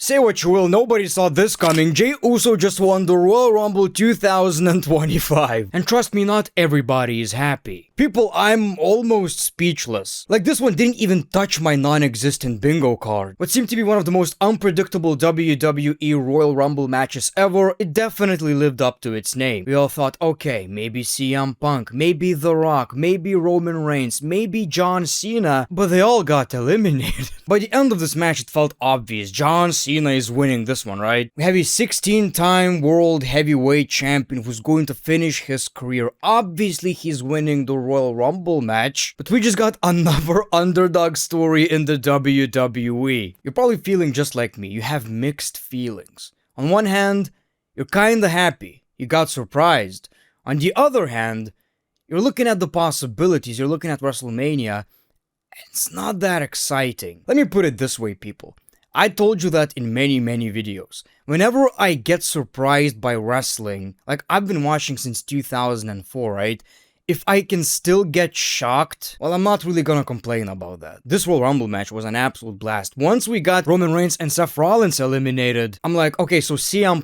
Say what you will, nobody saw this coming. Jey Uso just won the Royal Rumble 2025. And trust me, not everybody is happy. People, I'm almost speechless. Like, this one didn't even touch my non-existent bingo card. What seemed to be one of the most unpredictable WWE Royal Rumble matches ever, it definitely lived up to its name. We all thought, okay, maybe CM Punk, maybe The Rock, maybe Roman Reigns, maybe John Cena, but they all got eliminated. By the end of this match, it felt obvious. John Cena is winning this one, right? We have a 16-time World Heavyweight Champion who's going to finish his career. Obviously, he's winning the Royal Rumble match, but we just got another underdog story in the WWE. You're probably feeling just like me. You have mixed feelings. On one hand, you're kinda happy. You got surprised. On the other hand, you're looking at the possibilities. You're looking at WrestleMania. It's not that exciting. Let me put it this way, people. I told you that in many videos. Whenever I get surprised by wrestling, like I've been watching since 2004, right? If I can still get shocked, well, I'm not really gonna complain about that. This Royal Rumble match was an absolute blast. Once we got Roman Reigns and Seth Rollins eliminated, I'm like, okay, so CM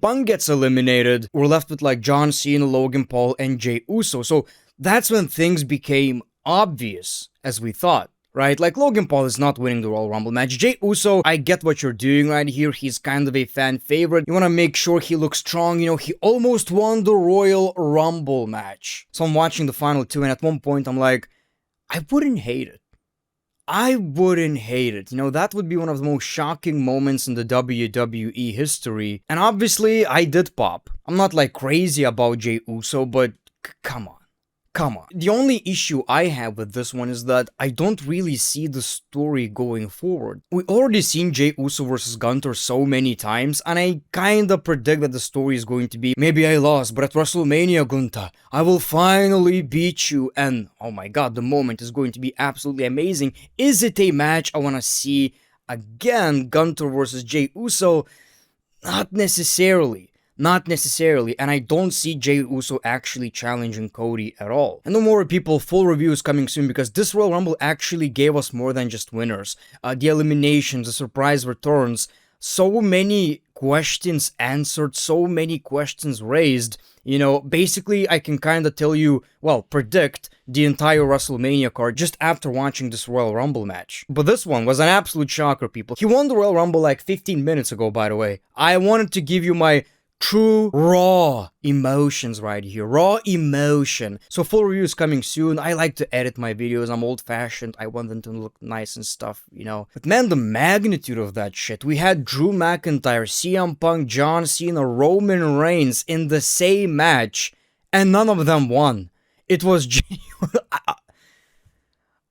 Punk gets eliminated. We're left with like John Cena, Logan Paul, and Jey Uso. So that's when things became obvious, as we thought. Right? Like, Logan Paul is not winning the Royal Rumble match. Jey Uso, I get what you're doing right here. He's kind of a fan favorite. You want to make sure he looks strong. You know, he almost won the Royal Rumble match. So I'm watching the final two, and at one point, I'm like, I wouldn't hate it. I wouldn't hate it. You know, that would be one of the most shocking moments in the WWE history. And obviously, I did pop. I'm not, like, crazy about Jey Uso, but come on. Come on. The only issue I have with this one is that I don't really see the story going forward. We already seen Jey Uso versus Gunther so many times, and I kinda predict that the story is going to be, maybe I lost, but at WrestleMania, Gunther, I will finally beat you, and oh my god, the moment is going to be absolutely amazing. Is it a match I wanna see again, Gunther versus Jey Uso? Not necessarily. Not necessarily, and I don't see Jey Uso actually challenging Cody at all. And don't worry people, full review is coming soon because this Royal Rumble actually gave us more than just winners. The eliminations, the surprise returns, so many questions answered, so many questions raised. You know, basically I can kinda tell you, well, predict the entire WrestleMania card just after watching this Royal Rumble match. But this one was an absolute shocker, people. He won the Royal Rumble like 15 minutes ago, by the way. I wanted to give you my true, raw emotions right here. Raw emotion. So full review is coming soon. I like to edit my videos. I'm old-fashioned. I want them to look nice and stuff, you know. But man, the magnitude of that shit. We had Drew McIntyre, CM Punk, John Cena, Roman Reigns in the same match, and none of them won. It was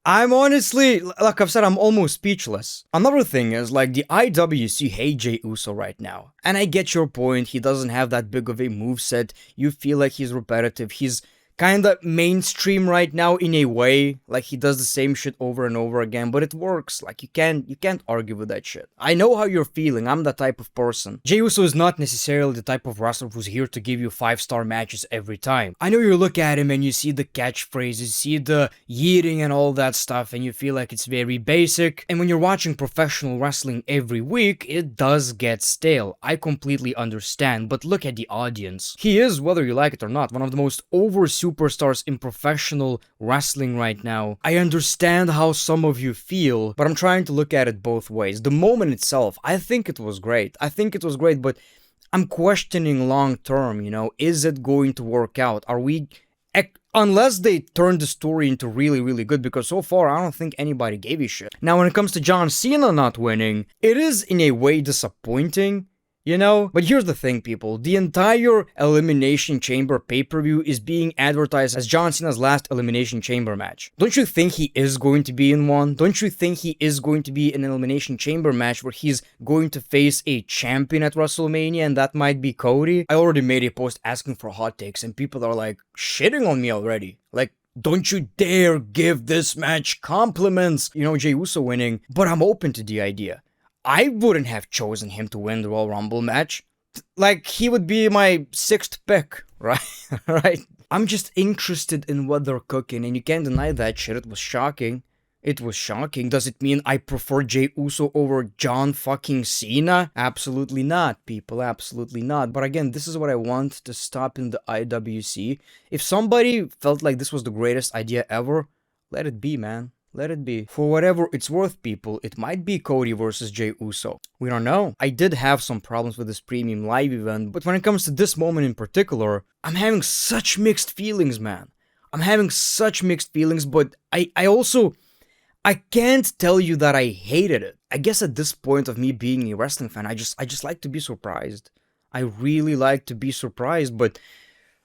I'm honestly, like I've said, I'm almost speechless. Another thing is, like, the IWC hate Jey Uso right now. And I get your point, he doesn't have that big of a moveset, you feel like he's repetitive, he's kinda mainstream right now in a way, like he does the same shit over and over again, but it works, like you can't argue with that shit. I know how you're feeling, I'm that type of person. Jey Uso is not necessarily the type of wrestler who's here to give you 5-star matches every time. I know you look at him and you see the catchphrases, you see the yeeting and all that stuff, and you feel like it's very basic, and when you're watching professional wrestling every week, it does get stale. I completely understand, but look at the audience. He is, whether you like it or not, one of the most superstars in professional wrestling right now. I understand how some of you feel, but I'm trying to look at it both ways. The moment itself, I think it was great. But I'm questioning long term, you know, is it going to work out? Are we... Unless they turn the story into really good, because so far I don't think anybody gave a shit. Now when it comes to John Cena not winning, it is in a way disappointing, you know? But here's the thing, people. The entire Elimination Chamber pay-per-view is being advertised as John Cena's last Elimination Chamber match. Don't you think he is going to be in one? Don't you think he is going to be in an Elimination Chamber match where he's going to face a champion at WrestleMania, and that might be Cody? I already made a post asking for hot takes, and people are like, shitting on me already. Like, don't you dare give this match compliments! You know, Jey Uso winning, but I'm open to the idea. I wouldn't have chosen him to win the Royal Rumble match. Like, he would be my 6th pick, right? Right? I'm just interested in what they're cooking, and you can't deny that shit. It was shocking. It was shocking. Does it mean I prefer Jey Uso over John fucking Cena? Absolutely not, people. Absolutely not. But again, this is what I want to stop in the IWC. If somebody felt like this was the greatest idea ever, let it be, man. Let it be. For whatever it's worth, people, it might be Cody versus Jey Uso. We don't know. I did have some problems with this premium live event, but when it comes to this moment in particular, I'm having such mixed feelings, man. I'm having such mixed feelings, but I can't tell you that I hated it. I guess at this point of me being a wrestling fan, I just like to be surprised. I really like to be surprised, but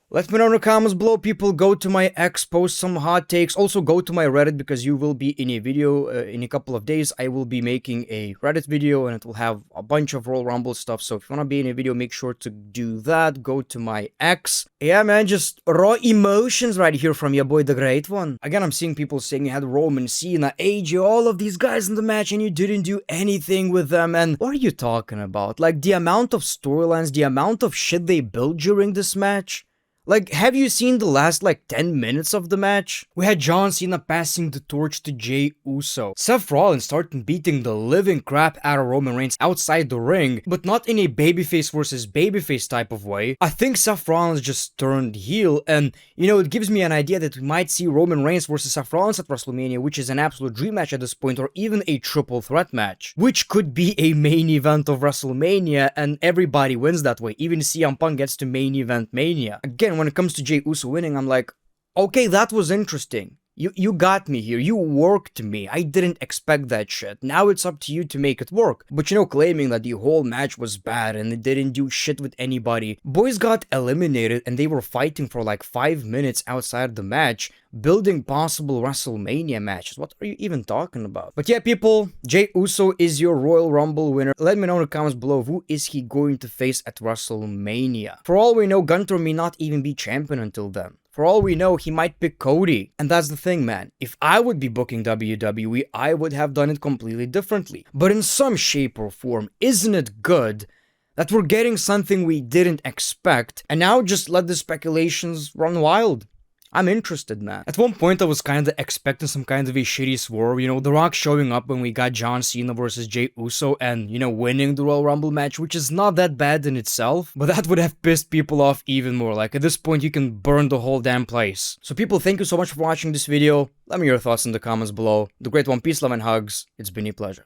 let me know in the comments below, people. Go to my X, post some hot takes. Also, go to my Reddit, because you will be in a video in a couple of days. I will be making a Reddit video, and it will have a bunch of Royal Rumble stuff. So if you want to be in a video, make sure to do that. Go to my X. Yeah, man, just raw emotions right here from your boy, The Great One. Again, I'm seeing people saying you had Roman, Cena, AJ, all of these guys in the match, and you didn't do anything with them. And what are you talking about? Like, the amount of storylines, the amount of shit they built during this match? Like, have you seen the last, 10 minutes of the match? We had John Cena passing the torch to Jey Uso. Seth Rollins started beating the living crap out of Roman Reigns outside the ring, but not in a babyface versus babyface type of way. I think Seth Rollins just turned heel, and, it gives me an idea that we might see Roman Reigns versus Seth Rollins at WrestleMania, which is an absolute dream match at this point, or even a triple threat match, which could be a main event of WrestleMania, and everybody wins that way. Even CM Punk gets to main event Mania. Again, when it comes to Jey Uso winning, I'm like, okay, that was interesting. You got me here. You worked me. I didn't expect that shit. Now it's up to you to make it work. But claiming that the whole match was bad and it didn't do shit with anybody. Boys got eliminated and they were fighting for 5 minutes outside the match, building possible WrestleMania matches. What are you even talking about? But yeah, people, Jey Uso is your Royal Rumble winner. Let me know in the comments below, who is he going to face at WrestleMania? For all we know, Gunther may not even be champion until then. For all we know, he might pick Cody. And that's the thing, man. If I would be booking WWE, I would have done it completely differently. But in some shape or form, isn't it good that we're getting something we didn't expect, and now just let the speculations run wild? I'm interested, man. At one point, I was kind of expecting some kind of a shitty swerve, The Rock showing up when we got John Cena versus Jey Uso and, winning the Royal Rumble match, which is not that bad in itself, but that would have pissed people off even more. Like, at this point, you can burn the whole damn place. So people, thank you so much for watching this video. Let me know your thoughts in the comments below. The Great One, peace, love, and hugs. It's been a pleasure.